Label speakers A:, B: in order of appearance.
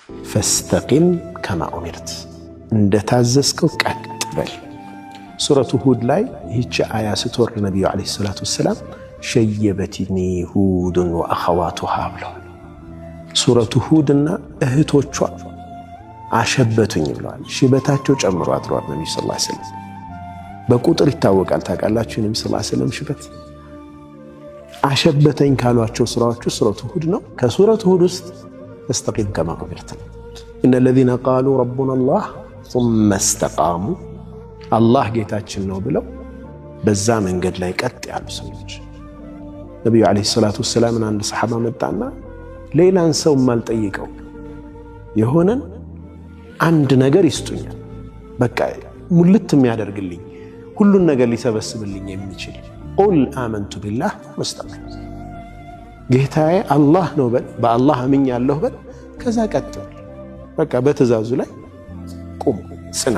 A: ፈስተቂም ከማ ኡሚርት እንደታዘዝከው ቀጥ በል። ሱረቱ ሁድ ላይ ይህች አያ ስትወርድ ነቢዩ ዓለይሂ ሰላቱ ወሰላም ሸየበትኒ ሁድን ወአኸዋቱሃ ብለዋል። ሱረቱ ሁድና እህቶቿ አሸበቱኝ ብለዋል። ሽበታቸው ጨምሮ አድረዋል። ነቢዩ ሰለላሁ ዐለይሂ ወሰለም በቁጥር ይታወቃል። ታውቃላችሁ የነቢዩ ሰለላሁ ዐለይሂ ወሰለም ሽበት አሸበተኝ ካሏቸው ስራዎቹ ሱረቱ ሁድ ነው። ከሱረቱ ሁድ ውስጥ ፈስተቂም ከማ ኡሚርት ነው። ኢነ ለዚነ ቃሉ ረቡና አላህ ሱመ እስተቃሙ አላህ ጌታችን ነው ብለው በዛ መንገድ ላይ ቀጥ ያሉ ሰዎች። ነቢዩ ዓለይሂ ሰላቱ ወሰላም አንድ ሰሓባ መጣና ሌላን ሰው ማልጠይቀው የሆነን አንድ ነገር ይስጡኛል፣ በቃ ሙልት የሚያደርግልኝ ሁሉን ነገር ሊሰበስብልኝ የሚችል ቁል አመንቱ ቢላህ ወስተቂም ጌታዬ አላህ ነው በል፣ በአላህ አምኛለሁ በል፣ ከዛ ቀጥ በል፣ በቃ በትእዛዙ ላይ ቁም ጽና።